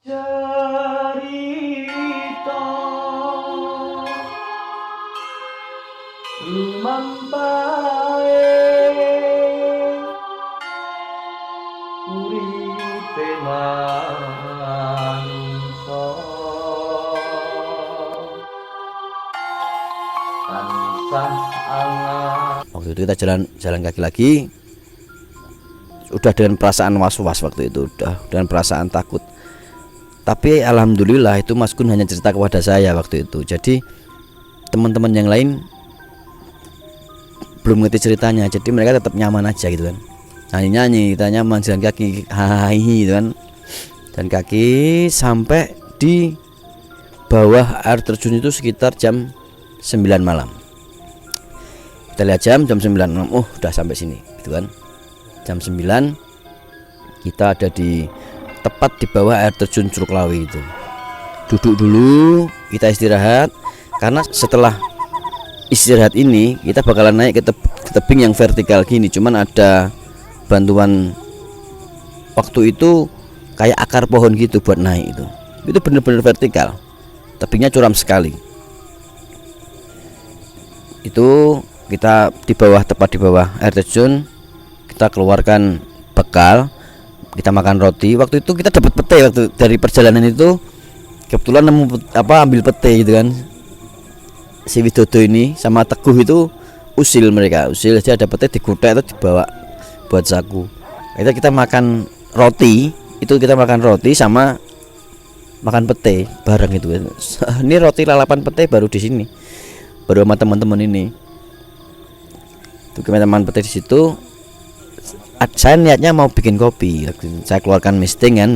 Cerita lumampae uripe manungsa tansah angan. Waktu itu kita jalan kaki lagi, udah dengan perasaan was-was waktu itu, udah dengan perasaan takut. Tapi alhamdulillah itu Mas Gun hanya cerita kepada saya waktu itu. Jadi teman-teman yang lain belum ngerti ceritanya, jadi mereka tetap nyaman aja gitu kan. Nyanyi-nyanyi, kita nyaman jalan kaki, hai gitu kan. Dan kaki sampai di bawah air terjun itu sekitar jam 9 malam. Kita lihat jam 9 malam, oh udah sampai sini gitu kan. Jam 9 kita ada di tepat di bawah air terjun Curug Lawi itu. Duduk dulu, kita istirahat, karena setelah istirahat ini kita bakalan naik ke tebing yang vertikal gini. Cuman ada bantuan waktu itu kayak akar pohon gitu buat naik itu. Itu bener-bener vertikal, tebingnya curam sekali. Itu kita di bawah, tepat di bawah air terjun, kita keluarkan bekal, kita makan roti. Waktu itu kita dapat pete, waktu dari perjalanan itu kebetulan ambil pete gitu kan. Si Widodo ini sama Teguh itu usil, mereka usil aja, ada pete digutek itu dibawa buat saku. Kita makan roti, itu kita makan roti sama makan pete bareng itu kan. Ini roti lalapan pete baru di sini, baru sama teman-teman ini. Itu teman-teman pete di situ. Saya niatnya mau bikin kopi. Saya keluarkan misting kan,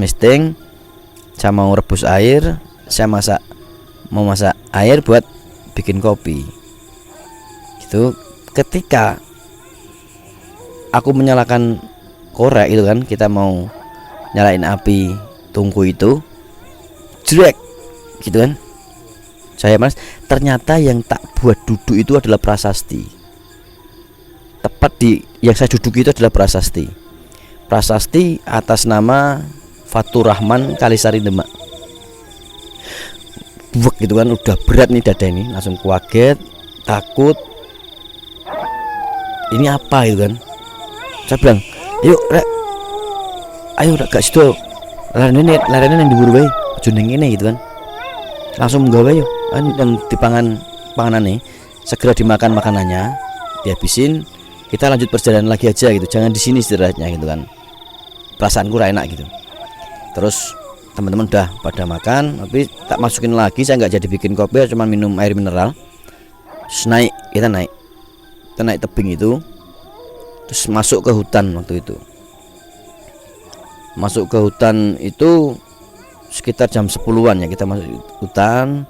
saya mau rebus air, saya mau masak air buat bikin kopi. Itu ketika aku menyalakan korek itu kan, kita mau nyalain api tungku itu, jelek gitu kan. Saya mas, ternyata yang tak buat duduk itu adalah prasasti. Tepat di yang saya duduk itu adalah prasasti atas nama Fatur Rahman Kalisari Demak. Buak gitu kan, udah berat nih dada ini, langsung kaget, takut. Ini apa gitu kan? Saya bilang, yuk rek, ayo rek gak situ, larene yang diburu bae, jeneng ini gitu kan. Langsung nggawe yuk, yang dipangan nih, segera dimakan makanannya, dihabisin. Kita lanjut perjalanan lagi aja gitu, jangan di sini istirahatnya gitu kan. Perasaanku enak gitu. Terus teman-teman udah pada makan, tapi tak masukin lagi, saya nggak jadi bikin kopi, cuma minum air mineral. Terus kita naik tebing itu, terus masuk ke hutan waktu itu. Masuk ke hutan itu sekitar jam 10-an ya, kita masuk hutan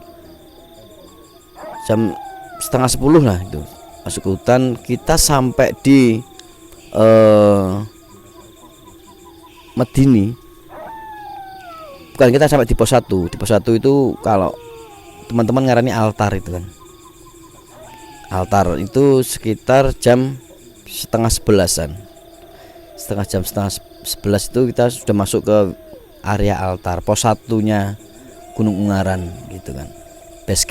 jam setengah 10 lah itu. Masuk ke hutan, kita sampai di Medini. Bukan, kita sampai di pos 1. Di pos 1 itu kalau teman-teman ngarani altar itu kan. Altar itu sekitar jam setengah 11-an. Setengah 11 itu kita sudah masuk ke area altar, pos 1-nya Gunung Ungaran gitu kan. Base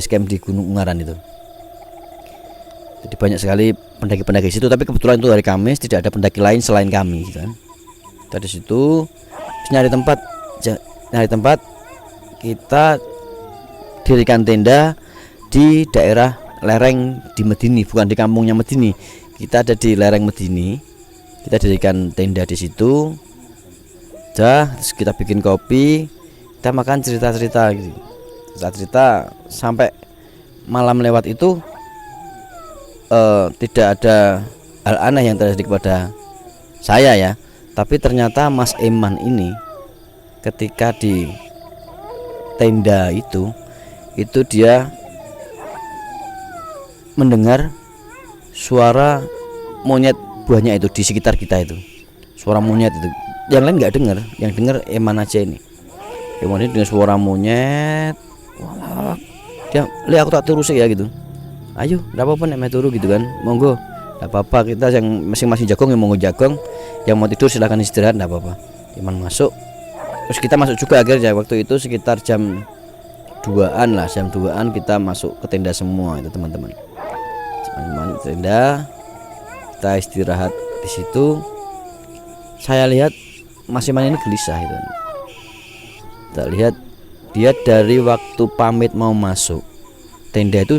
camp di Gunung Ungaran itu. Jadi banyak sekali pendaki-pendaki situ, tapi kebetulan itu hari Kamis, tidak ada pendaki lain selain kami kan. Dari situ nyari tempat kita dirikan tenda di daerah lereng di Medini, bukan di kampungnya Medini. Kita ada di lereng Medini. Kita dirikan tenda di situ. Terus kita bikin kopi, kita makan, cerita-cerita gitu. Cerita sampai malam lewat itu tidak ada hal aneh yang terjadi kepada saya ya. Tapi ternyata Mas Eman ini ketika di tenda itu dia mendengar suara monyet banyak itu di sekitar kita itu. Suara monyet itu. Yang lain nggak dengar, yang dengar Eman aja ini. Eman ini dengan suara monyet. Wah, dia lihat aku tak turu sih ya gitu. Ayo, enggak apa-apa nek turu gitu kan. Monggo. Enggak apa-apa, kita yang masing-masing jagong yang mau jagong, yang mau tidur silakan istirahat, enggak apa-apa. Iman masuk, Terus kita masuk juga akhirnya waktu itu sekitar jam 2-an lah, jam 2-an kita masuk ke tenda semua itu teman-teman. Tenda, kita istirahat di situ. Saya lihat Mas Iman ini gelisah itu. Kita lihat dia dari waktu pamit mau masuk tenda itu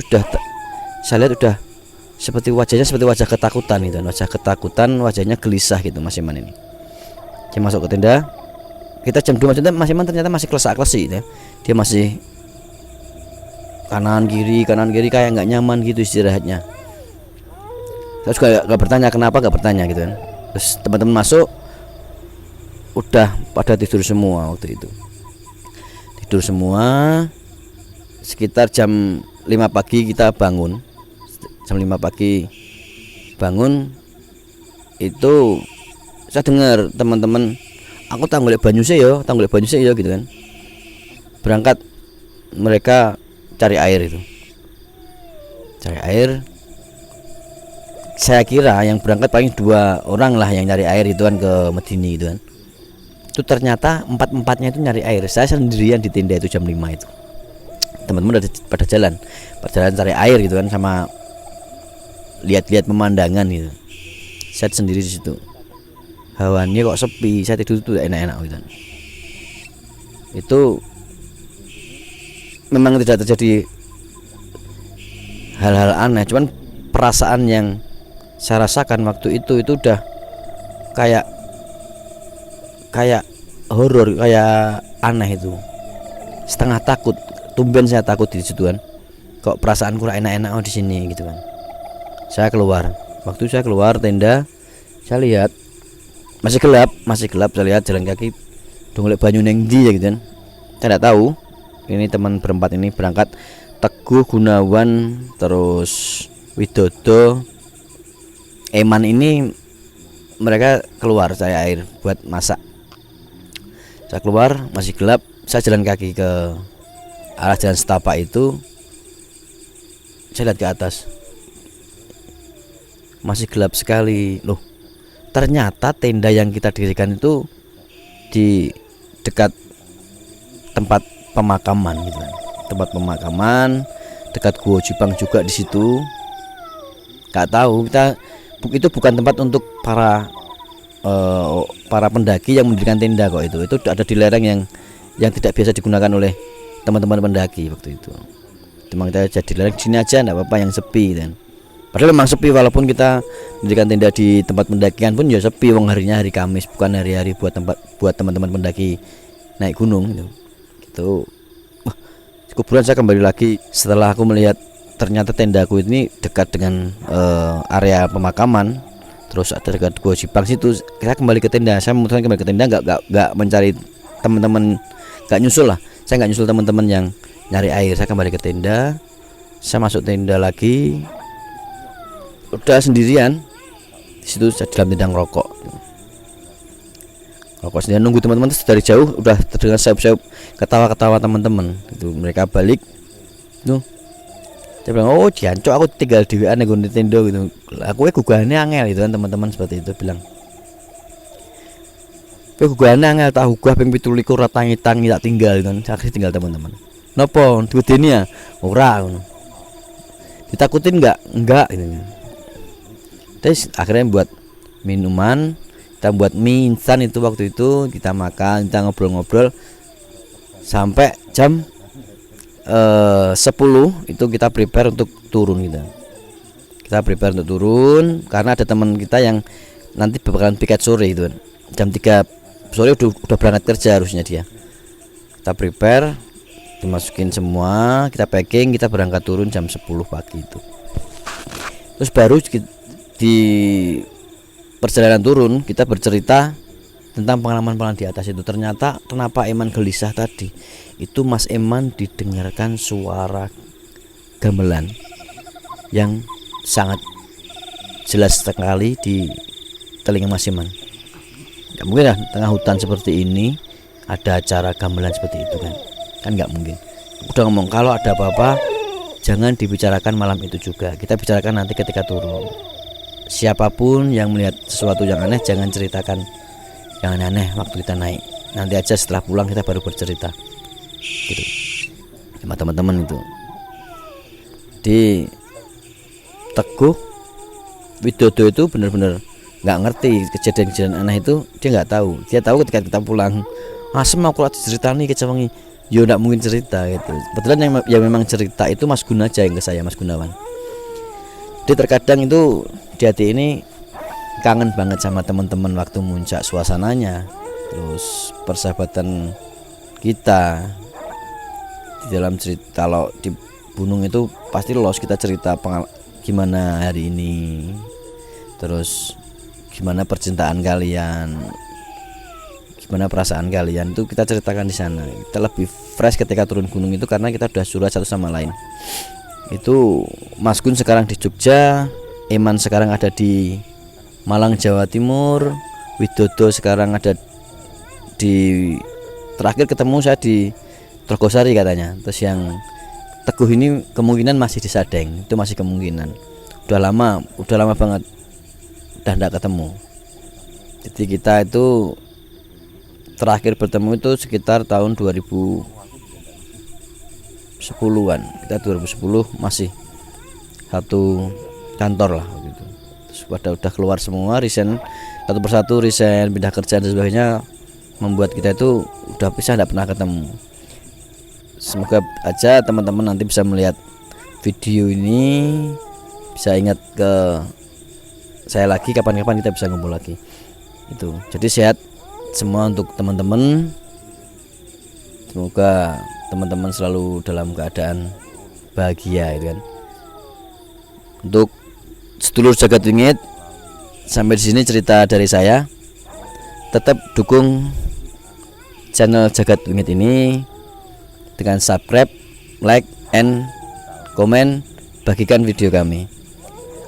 saya lihat udah seperti wajahnya seperti wajah ketakutan itu, wajah ketakutan, wajahnya gelisah gitu Mas Iman ini. Dia masuk ke tenda. Kita jam 2 maksudnya Mas Iman ternyata masih klesak-klesi gitu ya. Dia masih kanan kiri kayak nggak nyaman gitu istirahatnya. Saya juga nggak bertanya kenapa, nggak bertanya gitu kan. Terus teman-teman masuk udah pada tidur semua waktu itu. Tidur semua. Sekitar jam 5 pagi kita bangun. Jam 5 pagi bangun itu saya dengar teman-teman, aku tanggulek banyuse yo gitu kan. Berangkat mereka cari air itu. Cari air. Saya kira yang berangkat paling 2 orang lah yang nyari air itu kan ke Medini itu kan. Itu ternyata 4-empatnya itu nyari air. Saya sendirian di tenda itu jam 5 itu. Teman-teman udah pada jalan cari air gitu kan, sama lihat-lihat pemandangan gitu. Saya sendiri di situ. Hawanya kok sepi, saya tidur tuh enak-enak gitu. Itu memang tidak terjadi hal-hal aneh, cuman perasaan yang saya rasakan waktu itu udah kayak horor, kayak aneh itu. Setengah takut, tumben saya takut di situ kan. Kok perasaanku enak-enak di sini gitu kan. Saya keluar. Waktu saya keluar tenda, saya lihat masih gelap, saya lihat jalan kaki dongolek banyu neng ndi ya gitu kan. Saya tidak tahu. Ini teman berempat ini berangkat, Teguh, Gunawan, terus Widodo, Eman ini mereka keluar cari air buat masak. Saya keluar masih gelap, saya jalan kaki ke arah jalan setapak itu. Saya lihat ke atas masih gelap sekali. Loh, ternyata tenda yang kita dirikan itu di dekat tempat pemakaman gitu kan. Tempat pemakaman dekat Gua Jipang juga di situ. Gak tahu, kita itu bukan tempat untuk para pendaki yang mendirikan tenda kok. Itu ada di lereng yang tidak biasa digunakan oleh teman-teman pendaki waktu itu. Cuma kita jadi lereng sini aja, enggak apa-apa yang sepi kan. Padahal memang sepi, walaupun kita mendirikan tenda di tempat pendakian pun ya sepi. Wong harinya hari Kamis, bukan hari-hari buat teman-teman pendaki naik gunung gitu. Gitu. Wah, kuburan saya kembali lagi setelah aku melihat ternyata tendaku ini dekat dengan area pemakaman. Terus ada dekat Gua Jipang situ. Kita kembali ke tenda. Saya memutuskan kembali ke tenda, nggak mencari teman-teman, nggak nyusul lah. Saya nggak nyusul teman-teman yang nyari air. Saya kembali ke tenda. Saya masuk tenda lagi. Udah sendirian di situ, saya dalam tenda ngerokok. Rokok sendirian nunggu teman-teman. Dari jauh udah terdengar sayup-sayup ketawa-ketawa teman-teman. Itu mereka balik. Tuh. Saya bilang, oh jancok aku tinggal di WA nego Nintendo gitu. Aku gugahane angel gitu kan, teman-teman seperti itu bilang. Gugahane angel tahu gugah ping 17 ra tangi-tangi tak tinggal gitu kan. Saya tinggal teman-teman. Nopo duwedeni ya? Ora ngono. Ditakutin enggak gitu. Terus akhirnya buat minuman, kita buat mie instan itu waktu itu, kita makan, kita ngobrol-ngobrol sampai jam 10 itu kita prepare untuk turun gitu. Kita prepare untuk turun karena ada teman kita yang nanti bakalan piket sore itu kan. Jam 3 sore udah berangkat kerja harusnya dia. Kita prepare, dimasukin semua, kita packing, kita berangkat turun jam 10 pagi itu. Terus baru di perjalanan turun kita bercerita tentang pengalaman-pengalaman di atas itu. Ternyata kenapa Eman gelisah tadi itu, Mas Eman didengarkan suara gamelan yang sangat jelas sekali di telinga Mas Eman. Gak mungkin lah tengah hutan seperti ini ada acara gamelan seperti itu kan gak mungkin. Udah ngomong kalau ada apa-apa jangan dibicarakan malam itu juga, kita bicarakan nanti ketika turun. Siapapun yang melihat sesuatu yang aneh jangan ceritakan yang aneh waktu kita naik. nanti aja setelah pulang kita baru bercerita gitu sama teman-teman itu. Di Teguh Widodo itu benar-benar nggak ngerti kejadian-kejadian aneh itu, dia nggak tahu. Dia tahu ketika kita pulang, asem aku lagi cerita nih ke Cewangi, yo nggak mungkin cerita gitu. Kebetulan yang memang cerita itu Mas Guna aja yang ke saya, Mas Gunawan. Dia terkadang itu di hati ini kangen banget sama teman-teman waktu muncak suasananya, terus persahabatan kita di dalam cerita. Kalau di gunung itu pasti los kita cerita gimana hari ini, terus gimana percintaan kalian, gimana perasaan kalian, itu kita ceritakan di sana. Kita lebih fresh ketika turun gunung itu karena kita udah surat satu sama lain. Itu Mas Gun sekarang di Jogja, Eman sekarang ada di Malang Jawa Timur, Widodo sekarang ada di, terakhir ketemu saya di Trogosari katanya. Terus yang Teguh ini kemungkinan masih di Sadeng, itu masih kemungkinan. Udah lama banget udah enggak ketemu. Jadi kita itu terakhir bertemu itu sekitar tahun 2010-an. Kita 2010 masih satu kantor lah gitu. Terus udah keluar semua, resign satu persatu, resign, pindah kerjaan dan sebagainya, membuat kita itu udah pisah, enggak pernah ketemu. Semoga aja teman-teman nanti bisa melihat video ini, bisa ingat ke saya lagi, kapan-kapan kita bisa ngumpul lagi. Itu. Jadi sehat semua untuk teman-teman. Semoga teman-teman selalu dalam keadaan bahagia, gitu kan. Untuk sedulur Jagat Wingit, sampai di sini cerita dari saya. Tetap dukung channel Jagat Wingit ini dengan subscribe, like, and komen, bagikan video kami.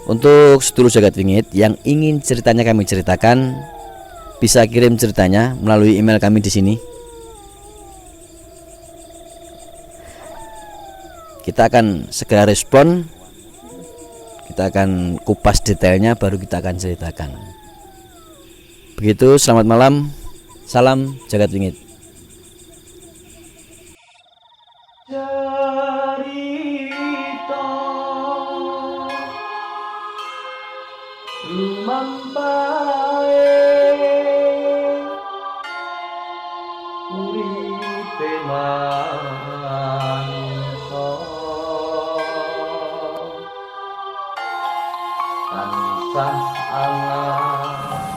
Untuk sedulur Jagat Wingit yang ingin ceritanya kami ceritakan, bisa kirim ceritanya melalui email kami di sini. Kita akan segera respon, kita akan kupas detailnya, baru kita akan ceritakan. Begitu, selamat malam, salam Jagat Wingit. Cerita lumampae uripe manungsa tansah angan